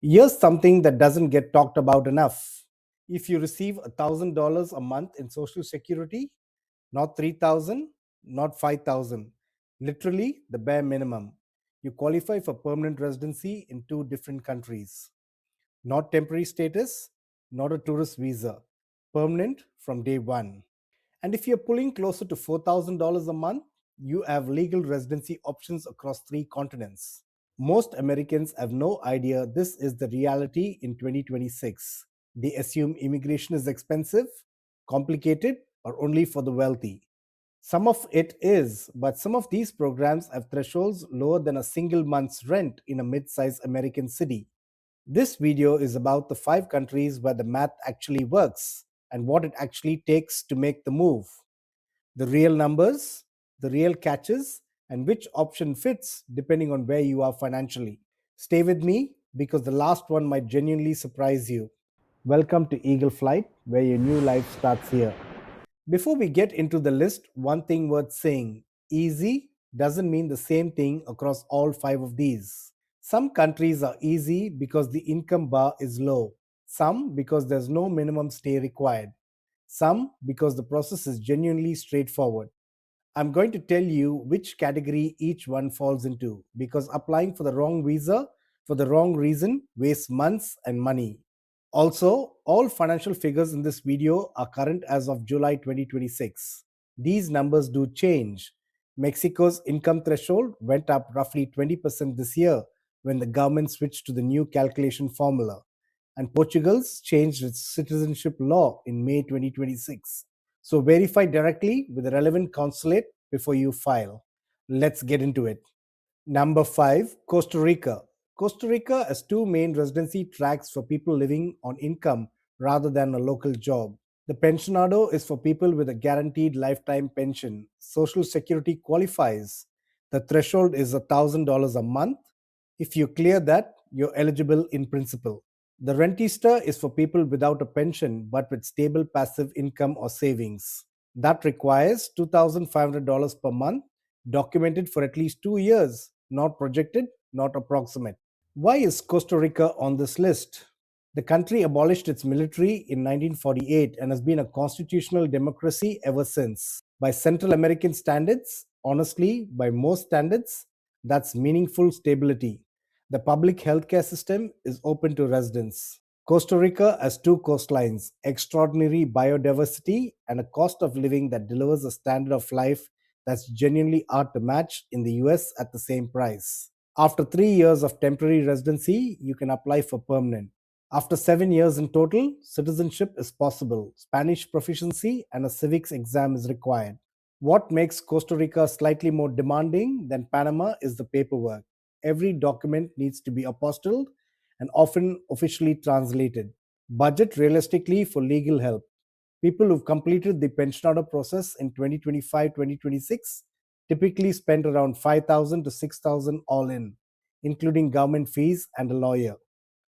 Here's something that doesn't get talked about enough. If you receive $1,000 a month in Social Security, not 3,000, not 5,000, literally the bare minimum, you qualify for permanent residency in two different countries. Not temporary status, not a tourist visa, permanent from day one. And if you're pulling closer to $4,000 a month, you have legal residency options across three continents. Most Americans have no idea this is the reality in 2026. They assume immigration is expensive, complicated, or only for the wealthy. Some of it is, but some of these programs have thresholds lower than a single month's rent in a mid sized American city. This video is about the five countries where the math actually works and what it actually takes to make the move. The real numbers, the real catches, and which option fits depending on where you are financially. Stay with me because the last one might genuinely surprise you. Welcome to Eagle Flight, where your new life starts here. Before we get into the list, one thing worth saying: easy doesn't mean the same thing across all five of these. Some countries are easy because the income bar is low, some because there's no minimum stay required, some because the process is genuinely straightforward. I'm going to tell you which category each one falls into because applying for the wrong visa for the wrong reason wastes months and money. Also, all financial figures in this video are current as of July 2026. These numbers do change. Mexico's income threshold went up roughly 20% this year when the government switched to the new calculation formula, and Portugal's changed its citizenship law in May 2026. So verify directly with the relevant consulate before you file. Let's get into it. Number 5, Costa Rica. Costa Rica has two main residency tracks for people living on income rather than a local job. The Pensionado is for people with a guaranteed lifetime pension. Social Security qualifies. The threshold is $1,000 a month. If you clear that, you're eligible in principle. The Rentista is for people without a pension but with stable passive income or savings. That requires $2,500 per month, documented for at least 2 years, not projected, not approximate. Why is Costa Rica on this list? The country abolished its military in 1948 and has been a constitutional democracy ever since. By Central American standards, honestly, by most standards, that's meaningful stability. The public healthcare system is open to residents. Costa Rica has two coastlines, extraordinary biodiversity, and a cost of living that delivers a standard of life that's genuinely hard to match in the US at the same price. After 3 years of temporary residency, you can apply for permanent. After 7 years in total, citizenship is possible. Spanish proficiency and a civics exam is required. What makes Costa Rica slightly more demanding than Panama is the paperwork. Every document needs to be apostilled and often officially translated. Budget realistically for legal help. People who've completed the pensionado process in 2025-2026 typically spend around 5,000 to 6,000 all in, including government fees and a lawyer.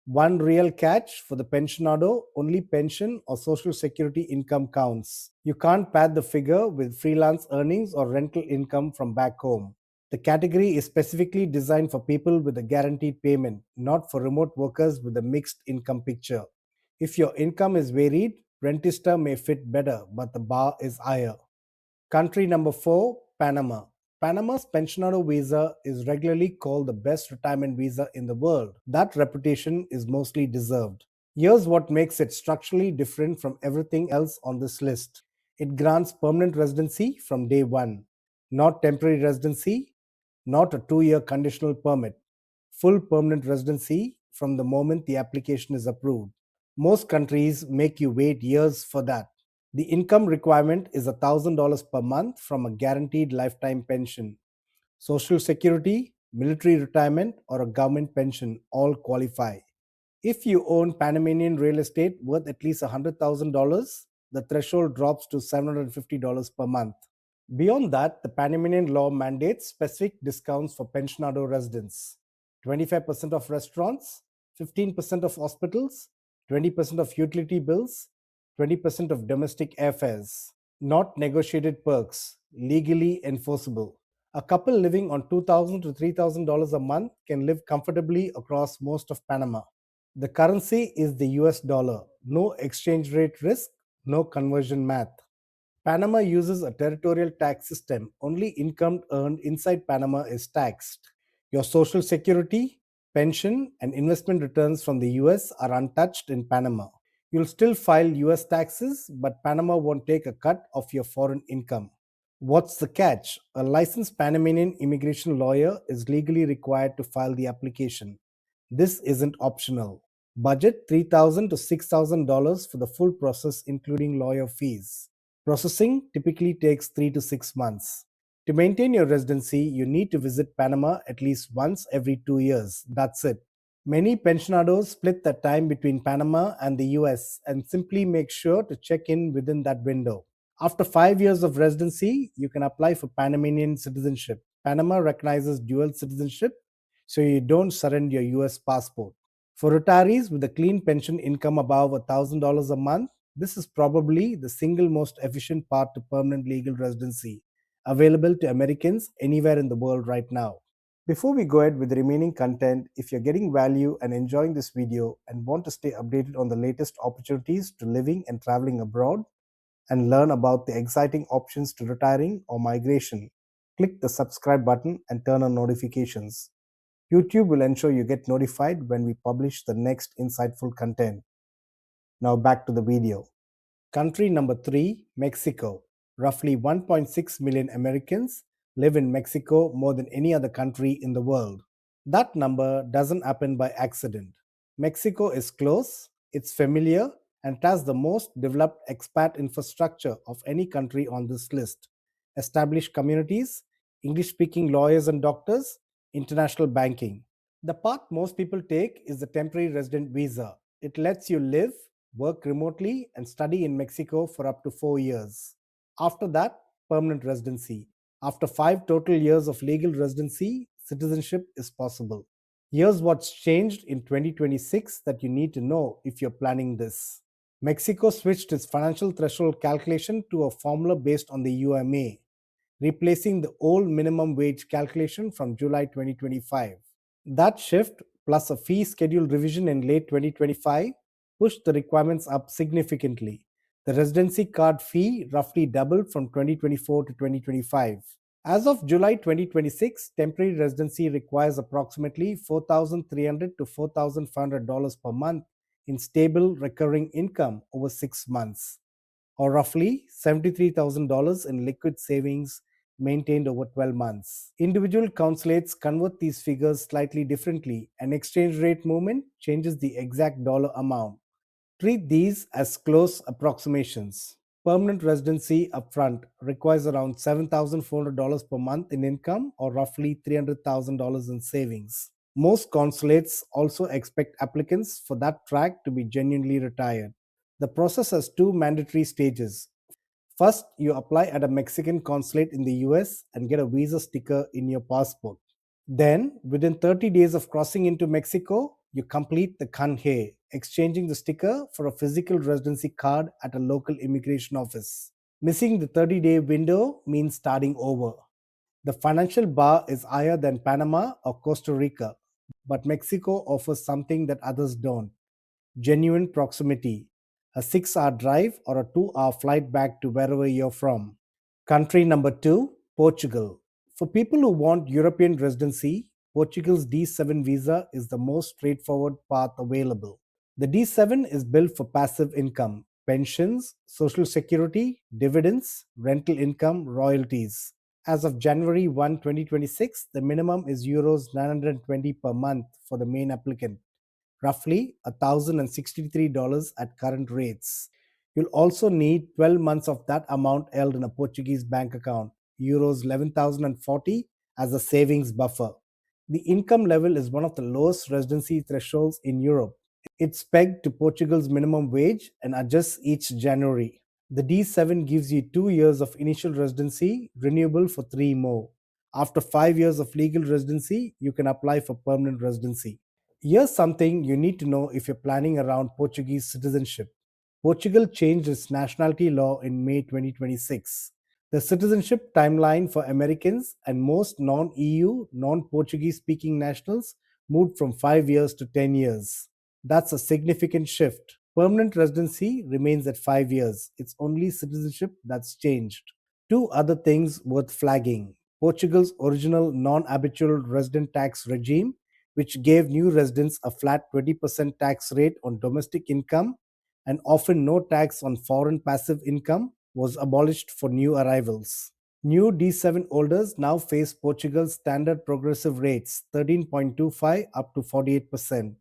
One real catch: for the pensionado, only pension or social security income counts. You can't pad the figure with freelance earnings or rental income from back home. The category is specifically designed for people with a guaranteed payment, not for remote workers with a mixed income picture. If your income is varied, Rentista may fit better, but the bar is higher. Country number 4, Panama. Panama's Pensionado Visa is regularly called the best retirement visa in the world. That reputation is mostly deserved. Here's what makes it structurally different from everything else on this list: it grants permanent residency from day one, not temporary residency, not a 2 year conditional permit, full permanent residency from the moment the application is approved. Most countries make you wait years for that. The income requirement is $1,000 per month from a guaranteed lifetime pension. Social Security, military retirement, or a government pension all qualify. If you own Panamanian real estate worth at least $100,000, the threshold drops to $750 per month. Beyond that, the Panamanian law mandates specific discounts for pensionado residents: 25% of restaurants, 15% of hospitals, 20% of utility bills, 20% of domestic airfares. Not negotiated perks, legally enforceable. A couple living on $2,000 to $3,000 a month can live comfortably across most of Panama. The currency is the US dollar. No exchange rate risk, no conversion math. Panama uses a territorial tax system. Only income earned inside Panama is taxed. Your social security, pension, and investment returns from the US are untouched in Panama. You'll still file US taxes, but Panama won't take a cut of your foreign income. What's the catch? A licensed Panamanian immigration lawyer is legally required to file the application. This isn't optional. Budget $3,000 to $6,000 for the full process, including lawyer fees. Processing typically takes 3 to 6 months. To maintain your residency, you need to visit Panama at least once every 2 years. That's it. Many pensionados split their time between Panama and the US and simply make sure to check in within that window. After 5 years of residency, you can apply for Panamanian citizenship. Panama recognizes dual citizenship, so you don't surrender your US passport. For retirees with a clean pension income above $1,000 a month, this is probably the single most efficient path to permanent legal residency, available to Americans anywhere in the world right now. Before we go ahead with the remaining content, if you're getting value and enjoying this video and want to stay updated on the latest opportunities to living and traveling abroad and learn about the exciting options to retiring or migration, click the subscribe button and turn on notifications. YouTube will ensure you get notified when we publish the next insightful content. Now back to the video. Country number 3, Mexico. Roughly 1.6 million Americans live in Mexico, more than any other country in the world. That number doesn't happen by accident. Mexico is close, it's familiar, and it has the most developed expat infrastructure of any country on this list. Established communities, English speaking lawyers and doctors, international banking. The path most people take is the temporary resident visa. It lets you live, work remotely, and study in Mexico for up to 4 years. After that, permanent residency. After 5 total years of legal residency, citizenship is possible. Here's what's changed in 2026 that you need to know if you're planning this. Mexico switched its financial threshold calculation to a formula based on the UMA, replacing the old minimum wage calculation from July 2025. That shift, plus a fee schedule revision in late 2025, pushed the requirements up significantly. The residency card fee roughly doubled from 2024 to 2025. As of July 2026, temporary residency requires approximately $4,300 to $4,500 per month in stable recurring income over 6 months, or roughly $73,000 in liquid savings maintained over 12 months. Individual consulates convert these figures slightly differently, and exchange rate movement changes the exact dollar amount. Treat these as close approximations. Permanent residency upfront requires around $7,400 per month in income, or roughly $300,000 in savings. Most consulates also expect applicants for that track to be genuinely retired. The process has two mandatory stages. First, you apply at a Mexican consulate in the US and get a visa sticker in your passport. Then, within 30 days of crossing into Mexico, you complete the canje, exchanging the sticker for a physical residency card at a local immigration office. Missing the 30-day window means starting over. The financial bar is higher than Panama or Costa Rica, but Mexico offers something that others don't: genuine proximity, a 6-hour drive or a 2-hour flight back to wherever you're from. Country number 2, Portugal. For people who want European residency, Portugal's D7 visa is the most straightforward path available. The D7 is built for passive income, pensions, social security, dividends, rental income, royalties. As of January 1, 2026, the minimum is Euros 920 per month for the main applicant, roughly $1,063 at current rates. You'll also need 12 months of that amount held in a Portuguese bank account, Euros 11,040, as a savings buffer. The income level is one of the lowest residency thresholds in Europe. It's pegged to Portugal's minimum wage and adjusts each January. The D7 gives you 2 years of initial residency, renewable for 3 more. After 5 years of legal residency, you can apply for permanent residency. Here's something you need to know if you're planning around Portuguese citizenship. Portugal changed its nationality law in May 2026. The citizenship timeline for Americans and most non EU, non Portuguese speaking nationals moved from 5 years to 10 years. That's a significant shift. Permanent residency remains at 5 years. It's only citizenship that's changed. Two other things worth flagging: Portugal's original non habitual resident tax regime, which gave new residents a flat 20% tax rate on domestic income and often no tax on foreign passive income, was abolished for new arrivals. New D7 holders now face Portugal's standard progressive rates 13.25 up to 48%.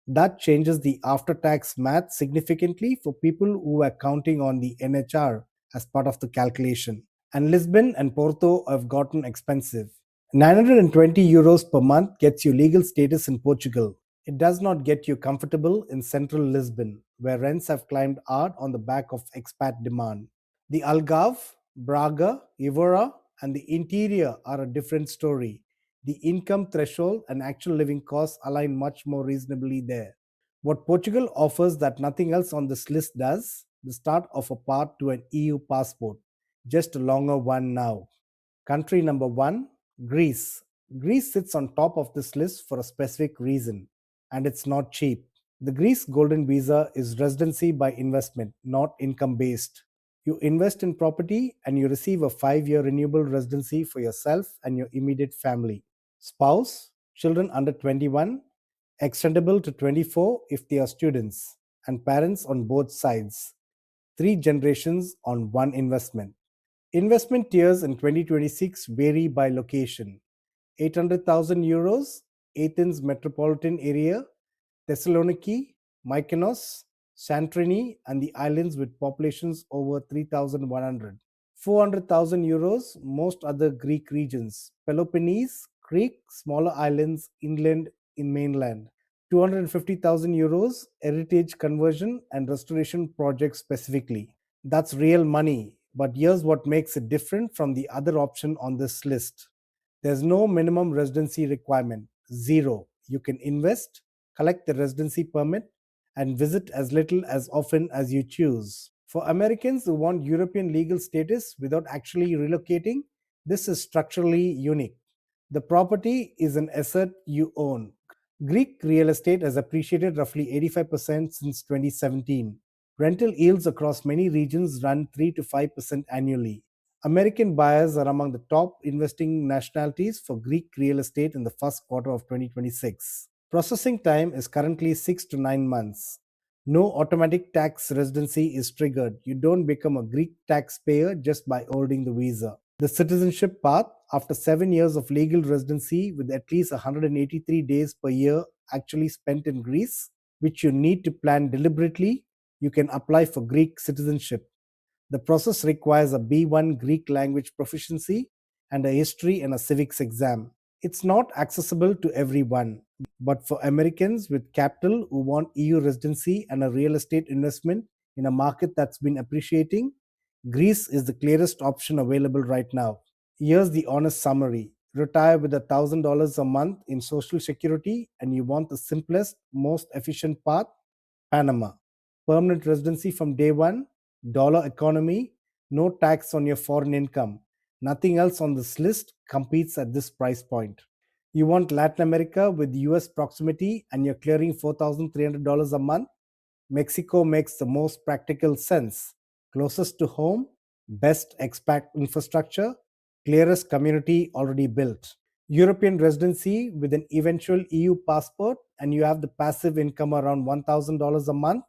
That changes the after tax math significantly for people who are counting on the NHR as part of the calculation. And Lisbon and Porto have gotten expensive. 920 euros per month gets you legal status in Portugal. It does not get you comfortable in central Lisbon, where rents have climbed hard on the back of expat demand. The Algarve, Braga, Evora, and the interior are a different story. The income threshold and actual living costs align much more reasonably there. What Portugal offers that nothing else on this list does: the start of a path to an EU passport, just a longer one now. Country number one, Greece. Greece sits on top of this list for a specific reason, and it's not cheap. The Greece Golden Visa is residency by investment, not income based. You invest in property and you receive a 5 year renewable residency for yourself and your immediate family. Spouse, children under 21, extendable to 24 if they are students, and parents on both sides. Three generations on one investment. Investment tiers in 2026 vary by location: 800,000 euros, Athens metropolitan area, Thessaloniki, Mykonos, Santorini, and the islands with populations over 3,100. 400,000 euros, most other Greek regions, Peloponnese, Crete, smaller islands inland in mainland. 250,000 euros, heritage conversion and restoration projects specifically. That's real money, but here's what makes it different from the other option on this list. There's no minimum residency requirement, zero. You can invest, collect the residency permit, and visit as little as often as you choose. For Americans who want European legal status without actually relocating, this is structurally unique. The property is an asset you own. Greek real estate has appreciated roughly 85% since 2017. Rental yields across many regions run 3 to 5% annually. American buyers are among the top investing nationalities for Greek real estate in the first quarter of 2026. Processing time is currently 6 to 9 months. No automatic tax residency is triggered. You don't become a Greek taxpayer just by holding the visa. The citizenship path: after 7 years of legal residency with at least 183 days per year actually spent in Greece, which you need to plan deliberately, you can apply for Greek citizenship. The process requires a B1 Greek language proficiency and a history and a civics exam. It's not accessible to everyone, but for Americans with capital who want EU residency and a real estate investment in a market that's been appreciating, Greece is the clearest option available right now. Here's the honest summary: retire with $1,000 a month in Social Security and you want the simplest, most efficient path: Panama. Permanent residency from day one, dollar economy, no tax on your foreign income. Nothing else on this list competes at this price point. You want Latin America with US proximity and you're clearing $4,300 a month? Mexico makes the most practical sense. Closest to home, best expat infrastructure, clearest community already built. European residency with an eventual EU passport, and you have the passive income around $1,000 a month.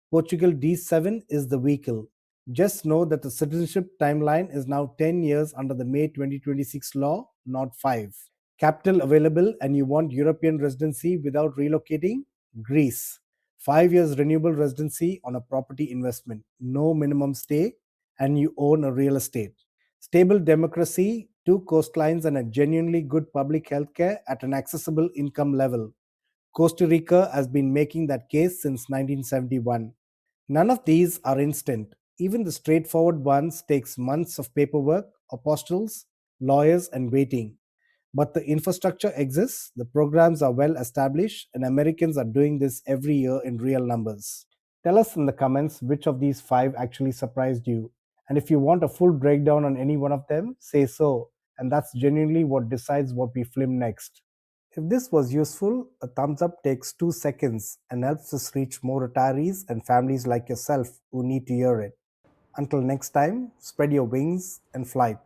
Portugal D7 is the vehicle. Just know that the citizenship timeline is now 10 years under the May 2026 law, not 5. Capital available and you want European residency without relocating? Greece. 5 years renewable residency on a property investment, no minimum stay, and you own a real estate. Stable democracy, two coastlines, and a genuinely good public healthcare at an accessible income level. Costa Rica has been making that case since 1971. None of these are instant. Even the straightforward ones takes months of paperwork, apostles, lawyers, and waiting. But the infrastructure exists, the programs are well established, and Americans are doing this every year in real numbers. Tell us in the comments which of these five actually surprised you. And if you want a full breakdown on any one of them, say so. And that's genuinely what decides what we film next. If this was useful, a thumbs up takes 2 seconds and helps us reach more retirees and families like yourself who need to hear it. Until next time, spread your wings and fly.